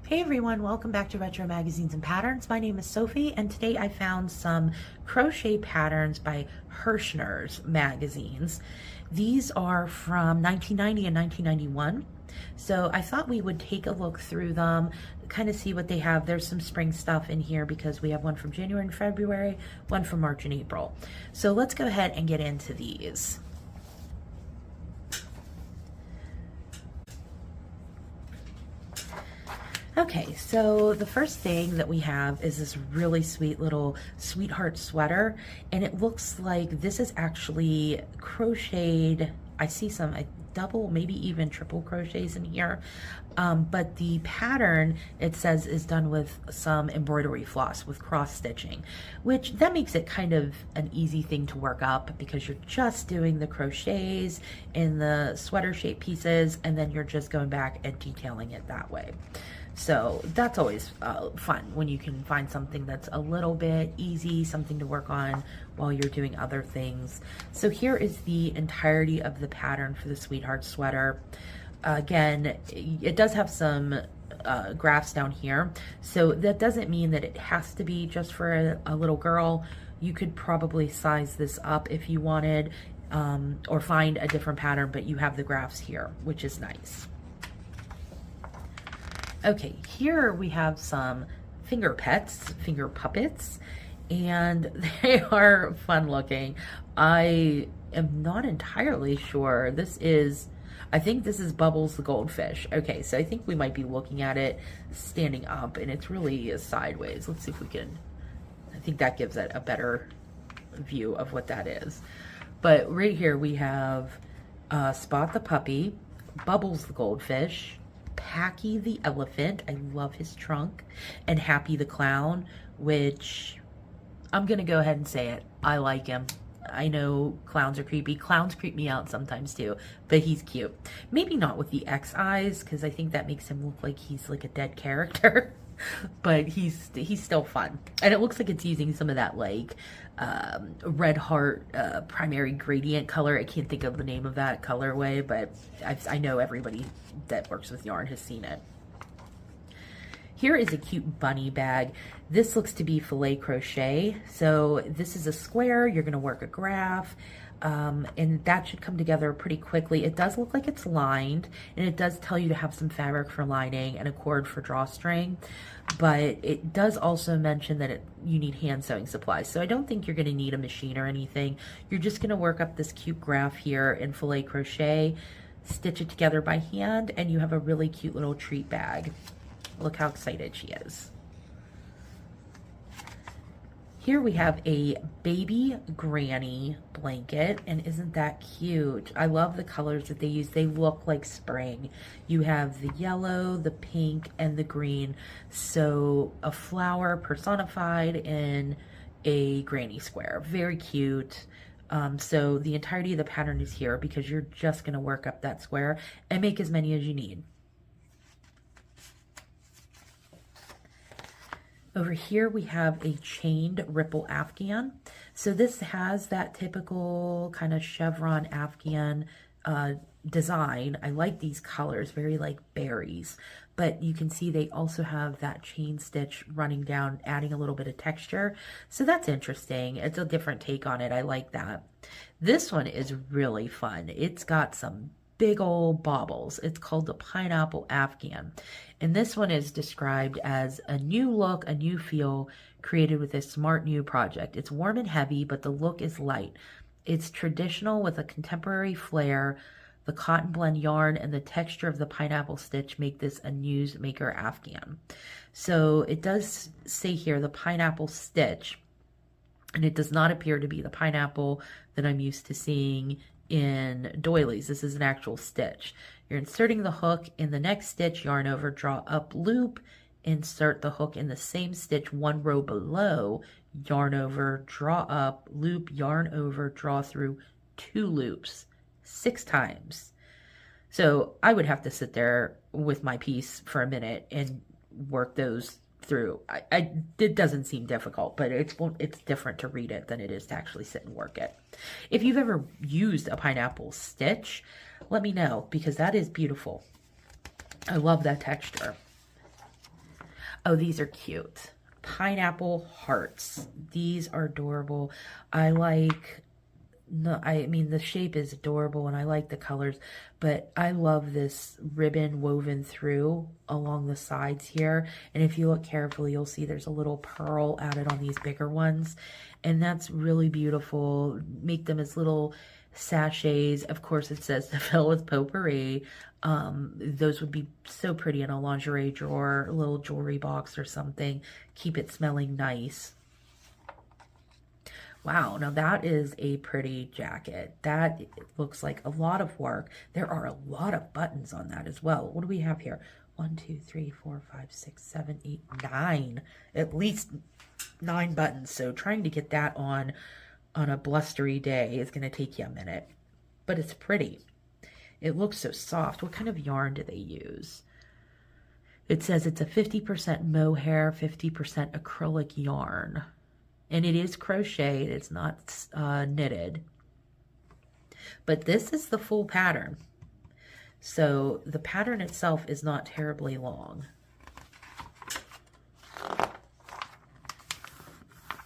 Hey everyone, welcome back to Retro Magazines and Patterns. My name is Sophie, and today I found some crochet patterns by Hirschner's magazines. These are from 1990 and 1991. So I thought we would take a look through them, kind of see what they have. There's some spring stuff in here because we have one from January and February, one from March and April. So let's go ahead and get into these. Okay, so the first thing that we have is this really sweet little sweetheart sweater, and it looks like this is actually crocheted. I see some double, maybe even triple crochets in here, but the pattern, it says, is done with some embroidery floss with cross stitching, which that makes it kind of an easy thing to work up because you're just doing the crochets in the sweater shape pieces, and then you're just going back and detailing it that way. So that's always fun when you can find something that's a little bit easy, something to work on while you're doing other things. So here is the entirety of the pattern for the Sweetheart sweater. Again, it does have some graphs down here. So that doesn't mean that it has to be just for a little girl. You could probably size this up if you wanted, or find a different pattern, but you have the graphs here, which is nice. Okay, here we have some finger puppets, and they are fun looking. I am not entirely sure. I think this is Bubbles the goldfish. Okay, so I think we might be looking at it standing up, and it's really sideways. Let's see if we can, I think that gives it a better view of what that is. But right here we have Spot the puppy, Bubbles the goldfish, Packy the elephant, I love his trunk, and Happy the clown, which I'm gonna go ahead and say it, I like him. I know clowns are creepy. Clowns creep me out sometimes too, but he's cute. Maybe not with the X eyes, because I think that makes him look like he's like a dead character. But he's still fun, and it looks like it's using some of that like red heart primary gradient color. I can't think of the name of that colorway, but I know everybody that works with yarn has seen it. Here is a cute bunny bag. This looks to be filet crochet. So this is a square. You're going to work a graph. And that should come together pretty quickly. It does look like it's lined, and it does tell you to have some fabric for lining and a cord for drawstring, but it does also mention that you need hand sewing supplies. So I don't think you're going to need a machine or anything. You're just going to work up this cute graph here in filet crochet, stitch it together by hand, and you have a really cute little treat bag. Look how excited she is. Here we have a baby granny blanket, and isn't that cute? I love the colors that they use. They look like spring. You have the yellow, the pink, and the green. So a flower personified in a granny square. Very cute. So the entirety of the pattern is here because you're just going to work up that square and make as many as you need. Over here we have a chained ripple afghan. So this has that typical kind of chevron afghan design. I like these colors, very like berries, but you can see they also have that chain stitch running down, adding a little bit of texture. So that's interesting. It's a different take on it. I like that. This one is really fun. It's got some big old baubles. It's called the Pineapple Afghan. And this one is described as a new look, a new feel created with a smart new project. It's warm and heavy, but the look is light. It's traditional with a contemporary flair. The cotton blend yarn and the texture of the pineapple stitch make this a newsmaker Afghan. So it does say here the pineapple stitch, and it does not appear to be the pineapple that I'm used to seeing in doilies. This is an actual stitch. You're inserting the hook in the next stitch, yarn over, draw up, loop, insert the hook in the same stitch one row below, yarn over, draw up, loop, yarn over, draw through 2 loops 6 times. So I would have to sit there with my piece for a minute and work those through. It doesn't seem difficult, but it's different to read it than it is to actually sit and work it. If you've ever used a pineapple stitch, let me know, because that is beautiful. I love that texture. Oh, these are cute. Pineapple hearts. These are adorable. I mean, the shape is adorable and I like the colors, but I love this ribbon woven through along the sides here. And if you look carefully, you'll see there's a little pearl added on these bigger ones. And that's really beautiful. Make them as little sachets. Of course, it says to fill with potpourri. Those would be so pretty in a lingerie drawer, a little jewelry box or something. Keep it smelling nice. Wow, now that is a pretty jacket. That looks like a lot of work. There are a lot of buttons on that as well. What do we have here? 1, 2, 3, 4, 5, 6, 7, 8, 9. At least 9 buttons. So trying to get that on a blustery day is going to take you a minute. But it's pretty. It looks so soft. What kind of yarn do they use? It says it's a 50% mohair, 50% acrylic yarn. And it is crocheted, it's not knitted. But this is the full pattern. So the pattern itself is not terribly long.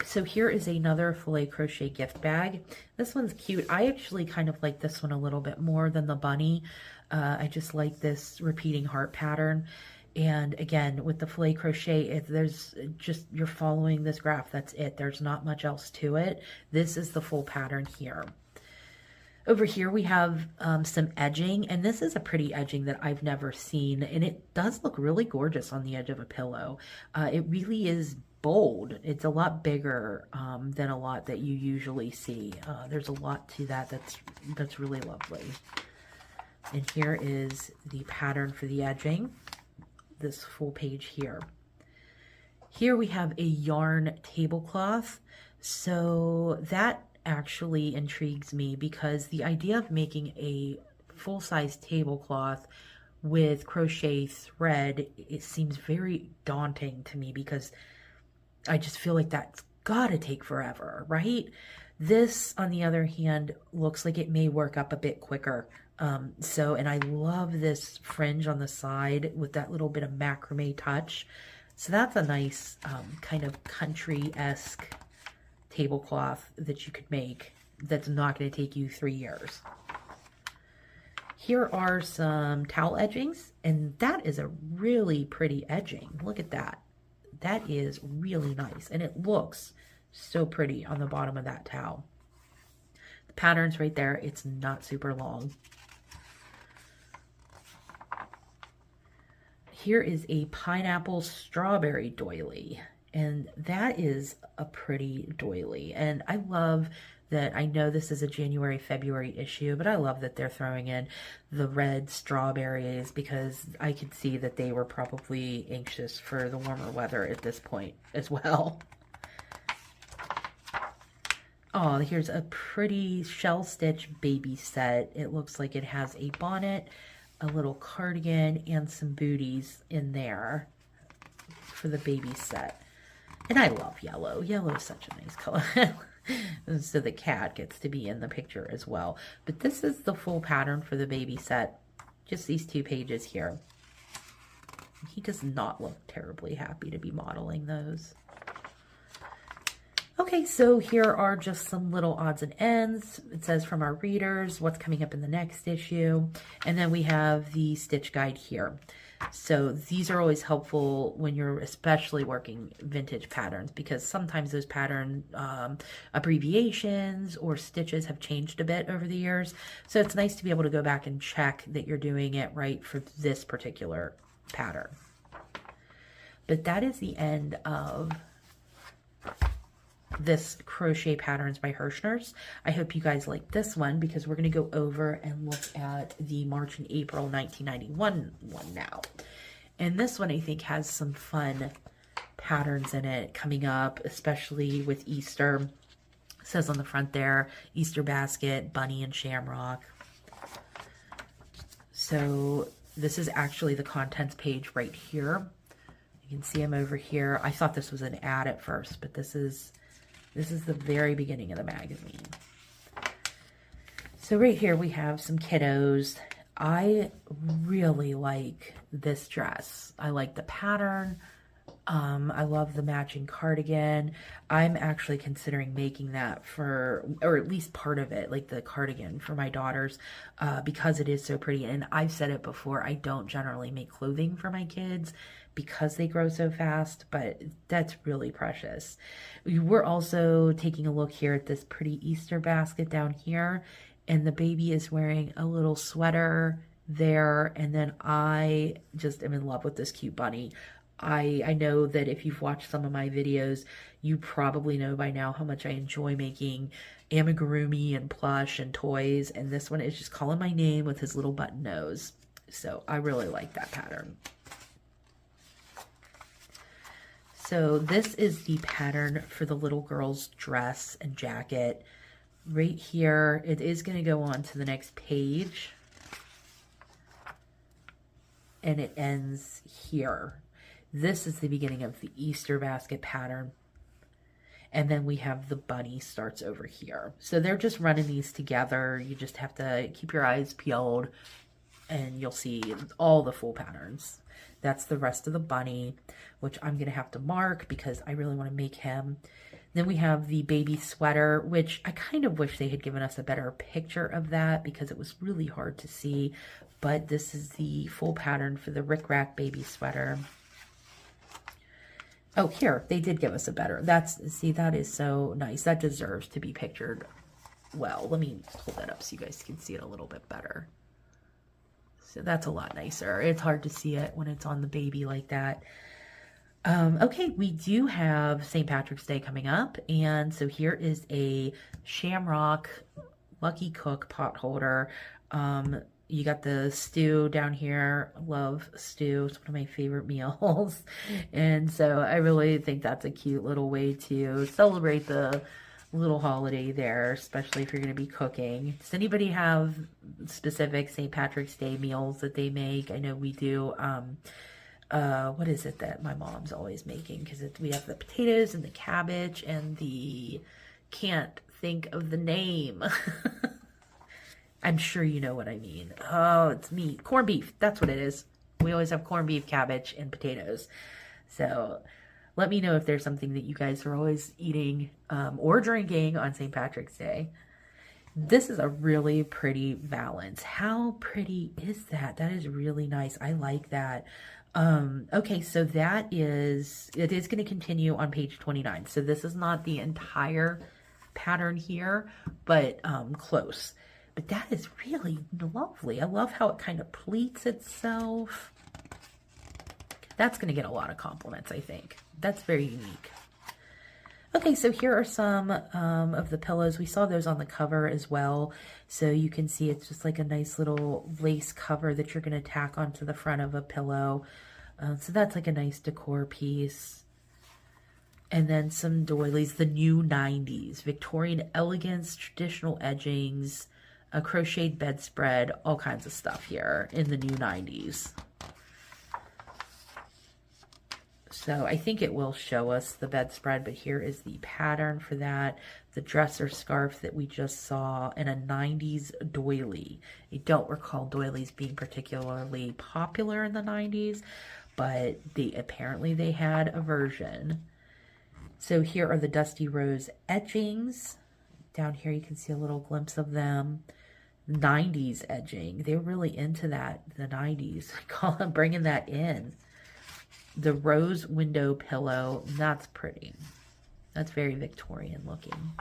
So here is another filet crochet gift bag. This one's cute. I actually kind of like this one a little bit more than the bunny. I just like this repeating heart pattern. And again, with the filet crochet, there's just, you're following this graph. That's it. There's not much else to it. This is the full pattern here. Over here we have some edging, and this is a pretty edging that I've never seen, and it does look really gorgeous on the edge of a pillow. It really is bold. It's a lot bigger than a lot that you usually see. There's a lot to that that's really lovely. And here is the pattern for the edging. This full page here. Here we have a yarn tablecloth. So that actually intrigues me because the idea of making a full-size tablecloth with crochet thread, it seems very daunting to me because I just feel like that's gotta take forever, right? This, on the other hand, looks like it may work up a bit quicker. And I love this fringe on the side with that little bit of macrame touch. So that's a nice kind of country-esque tablecloth that you could make that's not going to take you 3 years. Here are some towel edgings, and that is a really pretty edging. Look at that. That is really nice, and it looks so pretty on the bottom of that towel. The pattern's right there. It's not super long. Here is a pineapple strawberry doily, and that is a pretty doily. And I love that, I know this is a January, February issue, but I love that they're throwing in the red strawberries because I could see that they were probably anxious for the warmer weather at this point as well. Oh, here's a pretty shell stitch baby set. It looks like it has a bonnet, a little cardigan, and some booties in there for the baby set. And I love yellow. Yellow is such a nice color. So the cat gets to be in the picture as well. But this is the full pattern for the baby set. Just these 2 pages here. He does not look terribly happy to be modeling those. Okay, so here are just some little odds and ends. It says from our readers, what's coming up in the next issue. And then we have the stitch guide here. So these are always helpful when you're especially working vintage patterns because sometimes those pattern abbreviations or stitches have changed a bit over the years. So it's nice to be able to go back and check that you're doing it right for this particular pattern. But that is the end of this Crochet Patterns by Hirschner's. I hope you guys like this one because we're going to go over and look at the March and April 1991 one now. And this one I think has some fun patterns in it coming up, especially with Easter. It says on the front there, Easter basket, bunny and shamrock. So this is actually the contents page right here. You can see them over here. I thought this was an ad at first, but this is the very beginning of the magazine. So right here we have some kiddos. I really like this dress. I like the pattern. I love the matching cardigan. I'm actually considering making that for, or at least part of it, like the cardigan for my daughters, because it is so pretty. And I've said it before, I don't generally make clothing for my kids because they grow so fast, but that's really precious. We're also taking a look here at this pretty Easter basket down here, and the baby is wearing a little sweater there, and then I just am in love with this cute bunny. I know that if you've watched some of my videos, you probably know by now how much I enjoy making amigurumi and plush and toys, and this one is just calling my name with his little button nose. So I really like that pattern. So this is the pattern for the little girl's dress and jacket. Right here, it is going to go on to the next page, and it ends here. This is the beginning of the Easter basket pattern. And then we have the bunny starts over here. So they're just running these together. You just have to keep your eyes peeled and you'll see all the full patterns. That's the rest of the bunny, which I'm going to have to mark because I really want to make him. Then we have the baby sweater, which I kind of wish they had given us a better picture of that because it was really hard to see. But this is the full pattern for the Rick Rack baby sweater. Oh, here, they did give us a better. See, that is so nice. That deserves to be pictured well. Let me pull that up so you guys can see it a little bit better. So that's a lot nicer. It's hard to see it when it's on the baby like that. Okay, we do have St. Patrick's Day coming up. And so here is a Shamrock Lucky Cook pot holder. You got the stew down here. I love stew. It's one of my favorite meals. And so I really think that's a cute little way to celebrate the little holiday there, especially if you're going to be cooking. Does anybody have specific St. Patrick's Day meals that they make? I know we do. What is it that my mom's always making? Because we have the potatoes and the cabbage and the, can't think of the name. I'm sure you know what I mean. Oh, it's meat. Corned beef. That's what it is. We always have corned beef, cabbage, and potatoes. So let me know if there's something that you guys are always eating or drinking on St. Patrick's Day. This is a really pretty valance. How pretty is that? That is really nice. I like that. Okay, so it is going to continue on page 29. So this is not the entire pattern here, but close. But that is really lovely. I love how it kind of pleats itself. That's going to get a lot of compliments, I think. That's very unique. Okay, so here are some of the pillows. We saw those on the cover as well. So you can see it's just like a nice little lace cover that you're going to tack onto the front of a pillow. So that's like a nice decor piece. And then some doilies, the new 90s. Victorian elegance, traditional edgings, a crocheted bedspread, all kinds of stuff here in the new 90s. So I think it will show us the bedspread, but here is the pattern for that. The dresser scarf that we just saw, and a 90s doily. I don't recall doilies being particularly popular in the 90s, but apparently they had a version. So here are the Dusty Rose etchings. Down here you can see a little glimpse of them. 90s edging. They were really into that, the 90s. Call them bringing that in. The rose window pillow, that's pretty. That's very Victorian looking.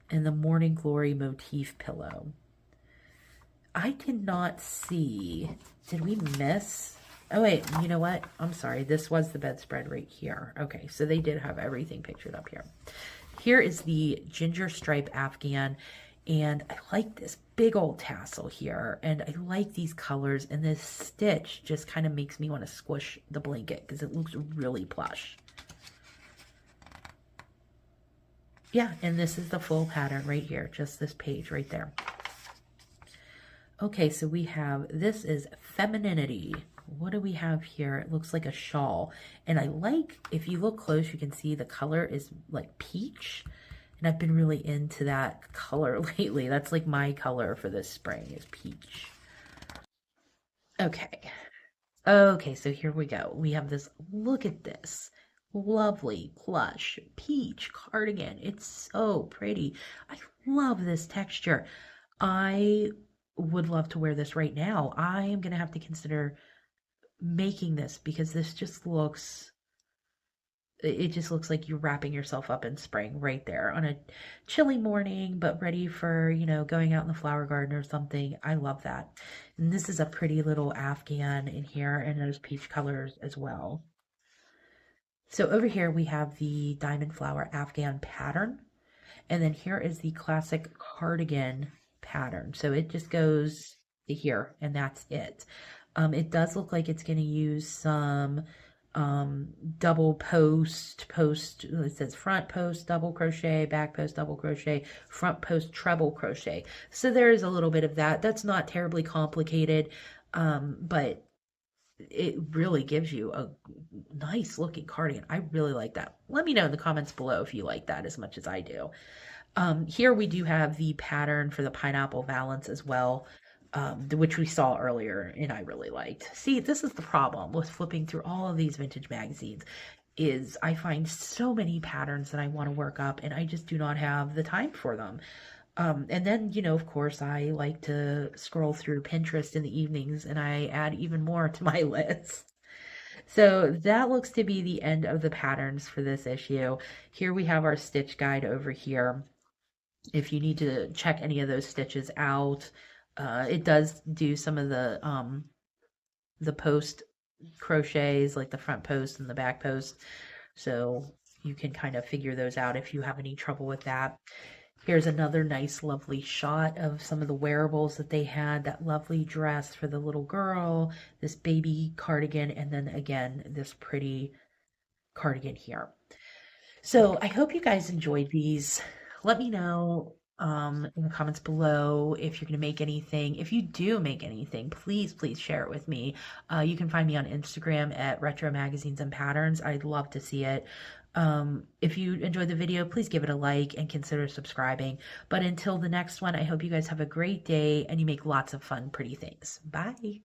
And the Morning Glory motif pillow. I did not see, did we miss? Oh wait, you know what? I'm sorry, this was the bedspread right here. Okay, so they did have everything pictured up here. Here is the ginger stripe Afghan. And I like this big old tassel here. And I like these colors. And this stitch just kind of makes me want to squish the blanket because it looks really plush. Yeah, and this is the full pattern right here. Just this page right there. Okay, so we have, this is Femininity what do we have here? It looks like a shawl. And I like, if you look close, you can see the color is like peach. And I've been really into that color lately. That's like my color for this spring is peach. Okay. Okay, so here we go. We have this, look at this lovely plush peach cardigan. It's so pretty. I love this texture. I would love to wear this right now. I am going to have to consider making this because this just looks, it just looks like you're wrapping yourself up in spring right there on a chilly morning, but ready for, going out in the flower garden or something. I love that. And this is a pretty little Afghan in here and those peach colors as well. So over here we have the diamond flower Afghan pattern. And then here is the classic cardigan pattern. So it just goes to here and that's it. It does look like it's going to use some double post, it says front post, double crochet, back post, double crochet, front post, treble crochet. So there is a little bit of that. That's not terribly complicated, but it really gives you a nice looking cardigan. I really like that. Let me know in the comments below if you like that as much as I do. Here we do have the pattern for the pineapple valance as well, which we saw earlier and I really liked. See, this is the problem with flipping through all of these vintage magazines is I find so many patterns that I want to work up and I just do not have the time for them. And then, of course, I like to scroll through Pinterest in the evenings and I add even more to my list. So that looks to be the end of the patterns for this issue. Here we have our stitch guide over here. If you need to check any of those stitches out, it does do some of the post crochets, like the front post and the back post. So you can kind of figure those out if you have any trouble with that. Here's another nice, lovely shot of some of the wearables that they had. That lovely dress for the little girl, this baby cardigan, and then again, this pretty cardigan here. So I hope you guys enjoyed these. Let me know in the comments below if you're going to make anything. If you do make anything, please share it with me. You can find me on Instagram at Retro Magazines and Patterns. I'd love to see it. If you enjoyed the video, please give it a like and consider subscribing. But until the next one, I hope you guys have a great day and you make lots of fun, pretty things. Bye.